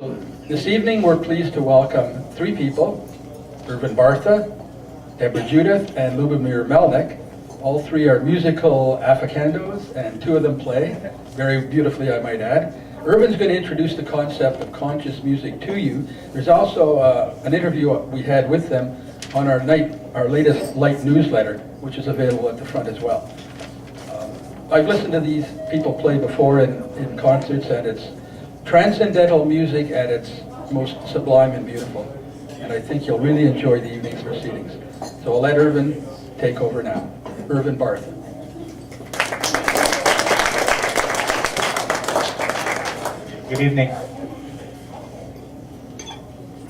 This evening, we're pleased to welcome three people, Irvin Bartha, Deborah Judith, and Lubomyr Melnyk. All three are musical afficandos, and two of them play, very beautifully, I might add. Irvin's going to introduce the concept of conscious music to you. There's also an interview we had with them on our latest light newsletter, which is available at the front as well. I've listened to these people play before in concerts, and it's transcendental music at its most sublime and beautiful. And I think you'll really enjoy the evening's proceedings. So I'll let Irvin take over now. Irvin Bartha. Good evening.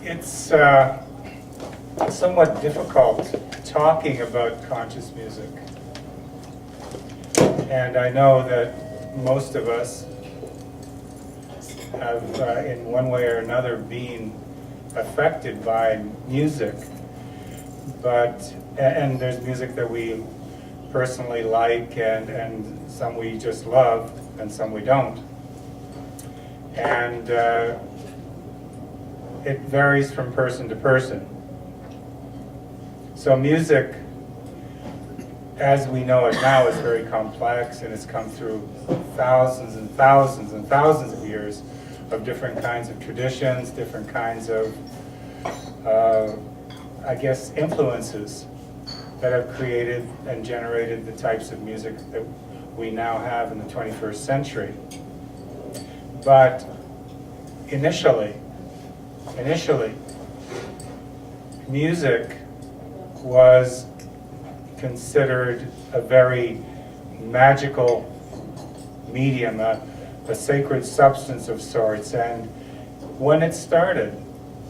It's somewhat difficult talking about conscious music. And I know that most of us have, in one way or another, been affected by music. And there's music that we personally like, and some we just love, and some we don't. And it varies from person to person. So music, as we know it now, is very complex, and it's come through thousands and thousands and thousands of years of different kinds of traditions, different kinds of, I guess, influences that have created and generated the types of music that we now have in the 21st century. But initially, music was considered a very magical medium, a sacred substance of sorts. And when it started,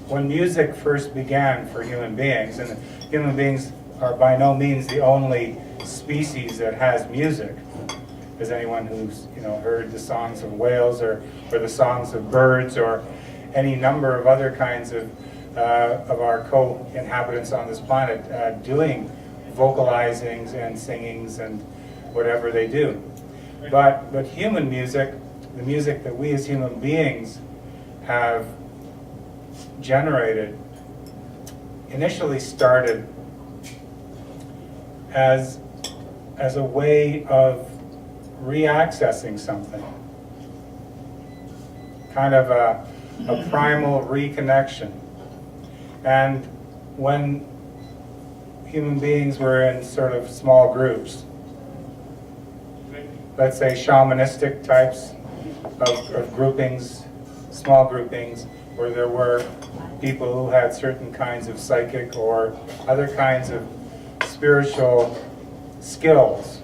when music first began for human beings, and human beings are by no means the only species that has music. As anyone who's heard the songs of whales or the songs of birds or any number of other kinds of our co-inhabitants on this planet doing vocalizings and singings and whatever they do. But human music, the music that we as human beings have generated, initially started as a way of re-accessing something, kind of a primal reconnection. And when human beings were in sort of small groups, let's say shamanistic types of groupings, small groupings, where there were people who had certain kinds of psychic or other kinds of spiritual skills,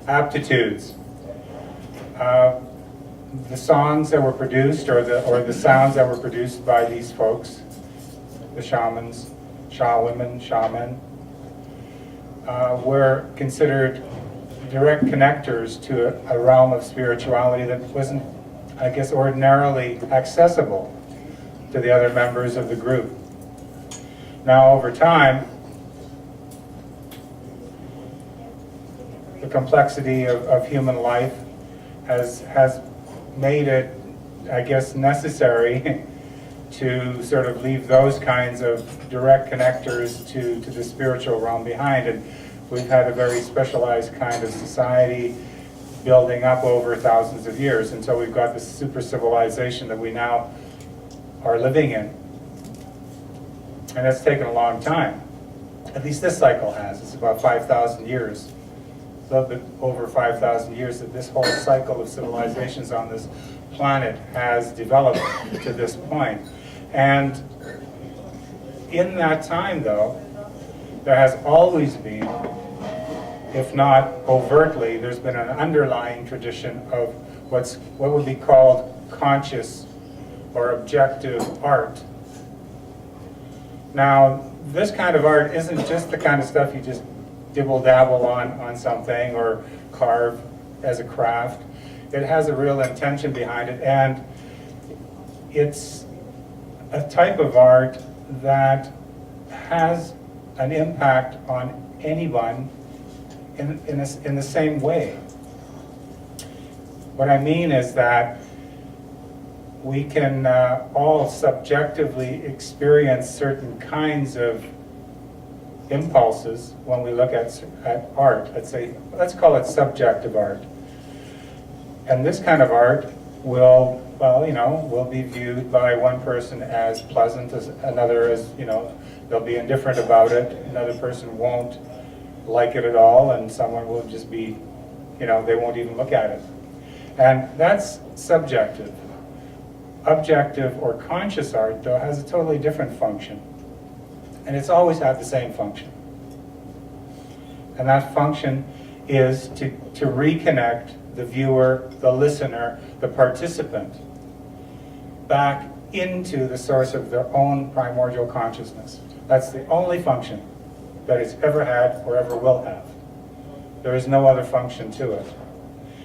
aptitudes. The songs that were produced, or the sounds that were produced by these folks, the shamans, shawomen, shaman, were considered direct connectors to a realm of spirituality that wasn't, I guess, ordinarily accessible to the other members of the group. Now, over time, the complexity of human life has made it, I guess, necessary to sort of leave those kinds of direct connectors to the spiritual realm behind. And we've had a very specialized kind of society building up over thousands of years. And so we've got this super civilization that we now are living in. And it's taken a long time. At least this cycle has. It's about 5,000 years. A little bit over 5,000 years that this whole cycle of civilizations on this planet has developed to this point. And in that time, though, there has always been, if not overtly, there's been an underlying tradition of what would be called conscious or objective art. Now, this kind of art isn't just the kind of stuff you just dibble-dabble on something or carve as a craft. It has a real intention behind it, and it's a type of art that has an impact on anyone in the same way. What I mean is that we can all subjectively experience certain kinds of impulses when we look at art. Let's call it subjective art. And this kind of art will, well, will be viewed by one person as pleasant, as another as, they'll be indifferent about it. Another person won't like it at all, and someone will just be, they won't even look at it. And that's subjective. Objective or conscious art, though, has a totally different function. And it's always had the same function. And that function is to reconnect the viewer, the listener, the participant back into the source of their own primordial consciousness. That's the only function that it's ever had or ever will have. There is no other function to it.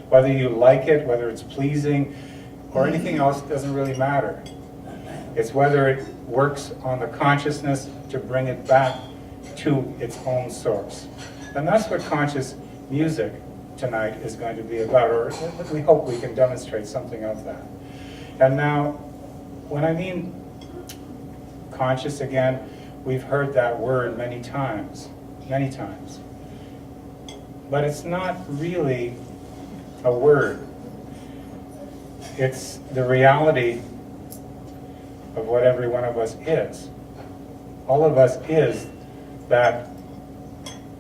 Whether you like it, whether it's pleasing, or anything else doesn't really matter. It's whether it works on the consciousness to bring it back to its own source. And that's what conscious music tonight is going to be about, or we hope we can demonstrate something of that. And now, when I mean conscious, again, we've heard that word many times. But it's not really a word. It's the reality of what every one of us is. All of us is that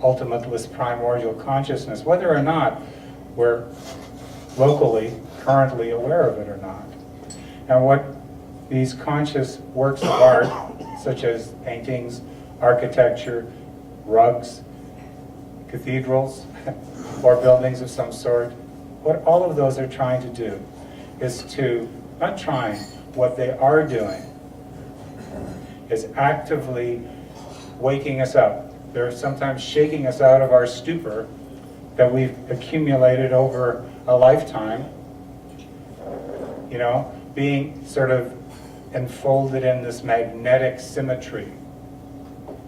ultimateless primordial consciousness, whether or not we're locally, currently aware of it or not. And what these conscious works of art, such as paintings, architecture, rugs, cathedrals, or buildings of some sort, what all of those are trying to do is what they are doing is actively waking us up. They're sometimes shaking us out of our stupor that we've accumulated over a lifetime, being sort of enfolded in this magnetic symmetry,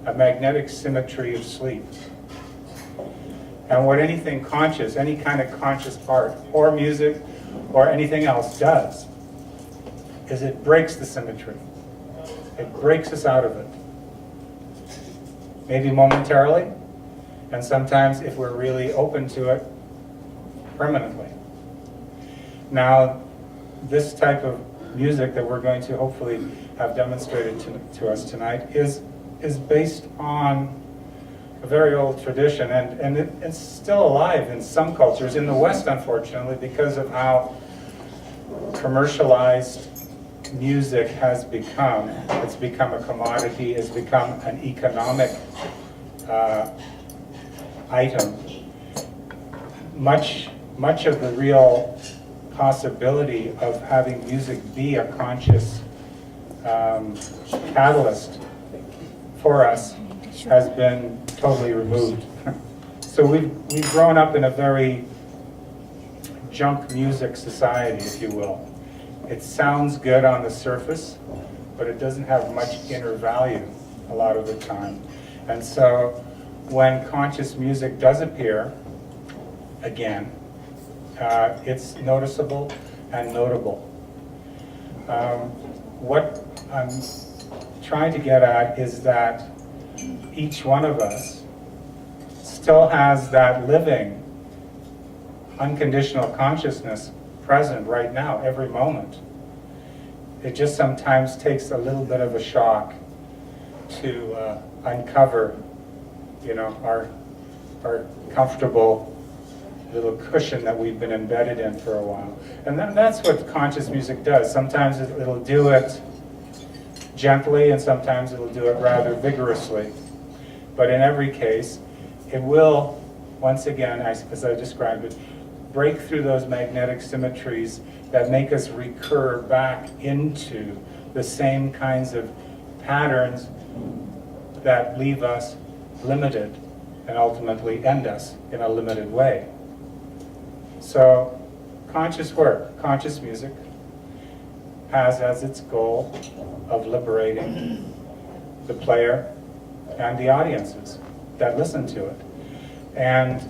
a magnetic symmetry of sleep. And what anything conscious, any kind of conscious art or music or anything else does is it breaks the symmetry. It breaks us out of it. Maybe momentarily, and sometimes, if we're really open to it, permanently. Now, this type of music that we're going to hopefully have demonstrated to us tonight is based on a very old tradition, and it's still alive in some cultures. In the West, unfortunately, because of how commercialized music has become, it's become a commodity, it's become an economic item. Much of the real possibility of having music be a conscious catalyst for us has been totally removed. So we've grown up in a very junk music society, if you will. It sounds good on the surface, but it doesn't have much inner value a lot of the time. And so when conscious music does appear again, it's noticeable and notable. What I'm trying to get at is that each one of us still has that living, unconditional consciousness present right now, every moment. It just sometimes takes a little bit of a shock to uncover, our comfortable little cushion that we've been embedded in for a while. And that's what conscious music does. Sometimes it'll do it gently, and sometimes it'll do it rather vigorously. But in every case, it will, once again, as I described it, break through those magnetic symmetries that make us recur back into the same kinds of patterns that leave us limited and ultimately end us in a limited way. So, conscious work, conscious music, has as its goal of liberating the player and the audiences that listen to it. And